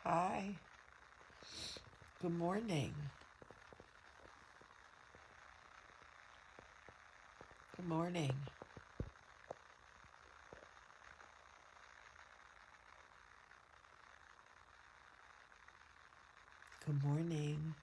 Hi. Good morning. Good morning. Good morning.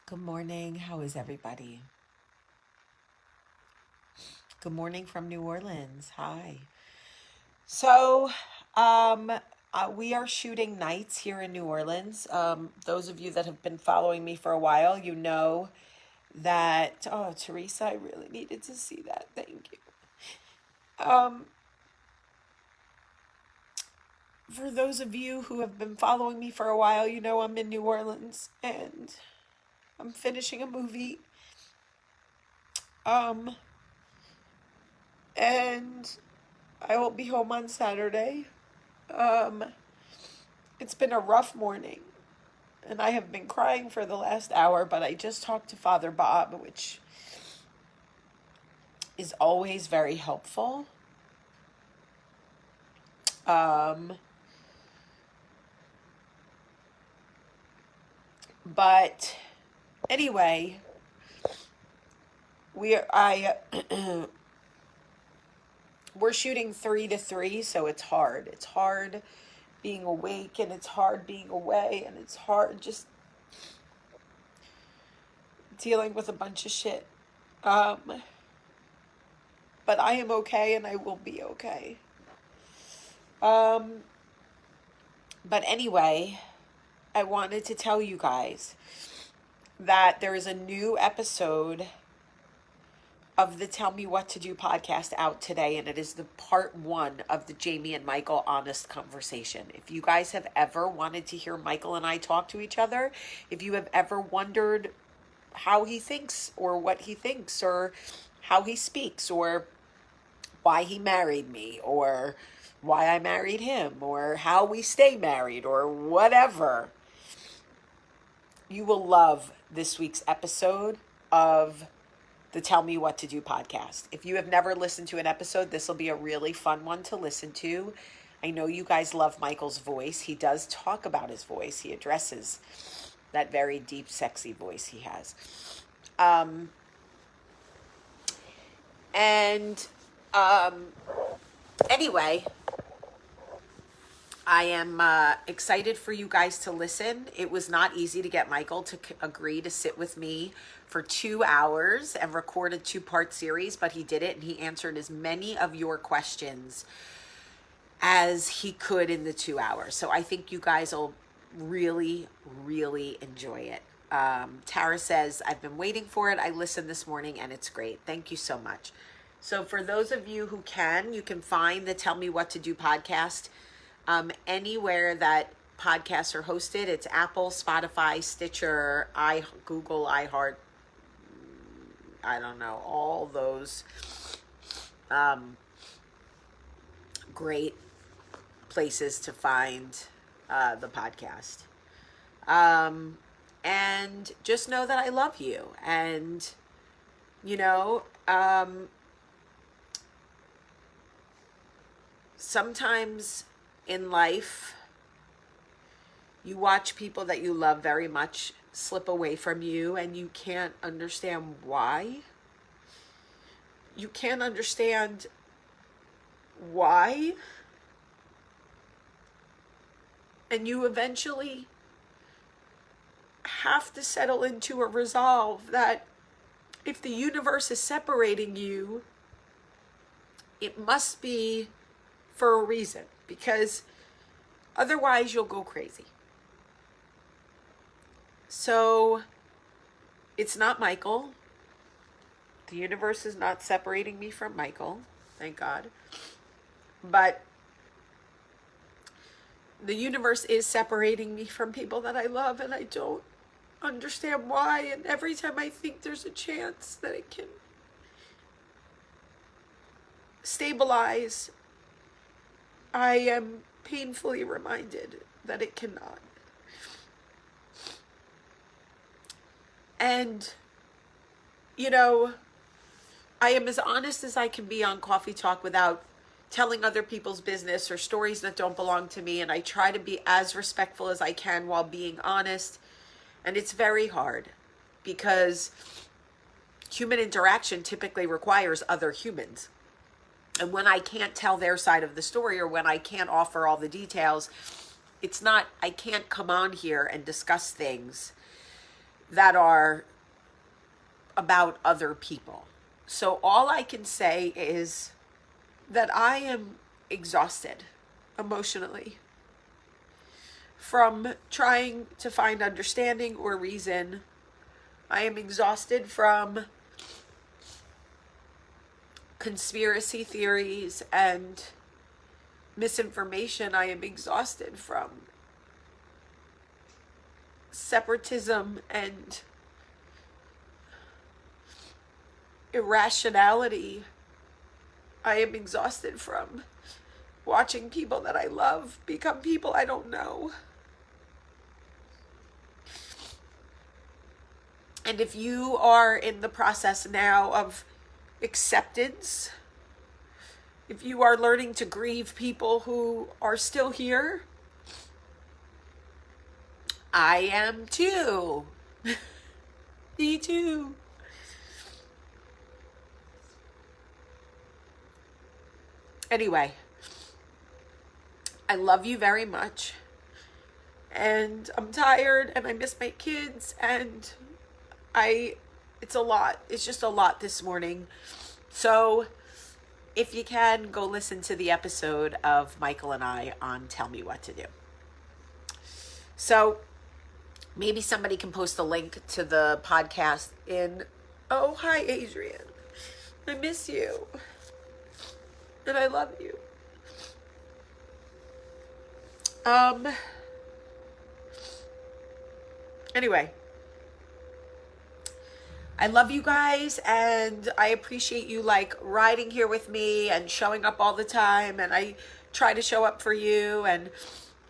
Good morning. How is everybody? Good morning from New Orleans. Hi. So, um, we are shooting nights here in New Orleans. Those of you that have been following me for a while, you know that. Oh, Teresa, I really needed to see that. Thank you. Um, for those of you who have been following me for a while, you know I'm in New Orleans and I'm finishing a movie. Um, and I will be home on Saturday. Um, it's been a rough morning, and I have been crying for the last hour, but I just talked to Father Bob, which is always very helpful. Um, but anyway, I we're shooting 3 to 3, so it's hard. It's hard being awake, and it's hard being away, and it's hard just dealing with a bunch of shit. Um, but I am okay, and I will be okay. Um, but anyway, I wanted to tell you guys that there is a new episode of the Tell Me What to Do podcast out today, and it is the part 1 of the Jaime and Michael honest conversation. If you guys have ever wanted to hear Michael and I talk to each other, if you have ever wondered how he thinks or what he thinks or how he speaks or why he married me or why I married him or how we stay married or whatever, you will love this week's episode of the Tell Me What to Do podcast. If you have never listened to an episode, this will be a really fun one to listen to. I know you guys love Michael's voice. He does talk about his voice. He addresses that very deep, sexy voice he has. Um, and anyway, I am excited for you guys to listen. It was not easy to get Michael to agree to sit with me for 2 hours and record a 2-part series, but he did it, and he answered as many of your questions as he could in the 2 hours. So I think you guys will really, really enjoy it. Tara says, I've been waiting for it. I listened this morning and it's great. Thank you so much. So for those of you who can, you can find the Tell Me What to Do podcast anywhere that podcasts are hosted. It's Apple, Spotify, Stitcher, Google, iHeart, I don't know, all those great places to find the podcast. And just know that I love you. And, you know, sometimes in life, you watch people that you love very much slip away from you, and you can't understand why. You can't understand why. And you eventually have to settle into a resolve that if the universe is separating you, it must be for a reason, because otherwise you'll go crazy. So it's not Michael. The universe is not separating me from Michael, thank God. But the universe is separating me from people that I love, and I don't understand why. And every time I think there's a chance that it can stabilize, I am painfully reminded that it cannot. And, you know, I am as honest as I can be on Coffee Talk without telling other people's business or stories that don't belong to me. And I try to be as respectful as I can while being honest. And it's very hard because human interaction typically requires other humans. And when I can't tell their side of the story, or when I can't offer all the details, I can't come on here and discuss things that are about other people. So all I can say is that I am exhausted emotionally from trying to find understanding or reason. I am exhausted from conspiracy theories and misinformation. I am exhausted from separatism and irrationality. I am exhausted from watching people that I love become people I don't know. And if you are in the process now of acceptance, if you are learning to grieve people who are still here, I am too. Me too. Anyway, I love you very much. And I'm tired and I miss my kids and it's a lot. It's just a lot this morning. So if you can, go listen to the episode of Michael and I on Tell Me What to Do. So maybe somebody can post a link to the podcast oh, hi, Adrian. I miss you. And I love you. Anyway, I love you guys, and I appreciate you riding here with me and showing up all the time, and I try to show up for you, and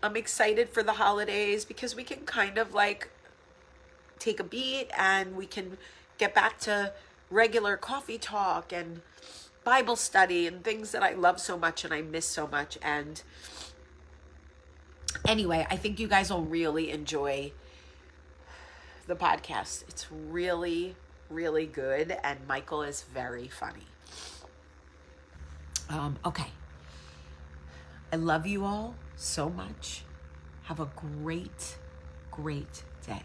I'm excited for the holidays because we can kind of take a beat and we can get back to regular coffee talk and Bible study and things that I love so much and I miss so much. And anyway, I think you guys will really enjoy the podcast. It's really, really good, and Michael is very funny. Okay. I love you all so much. Have a great, great day.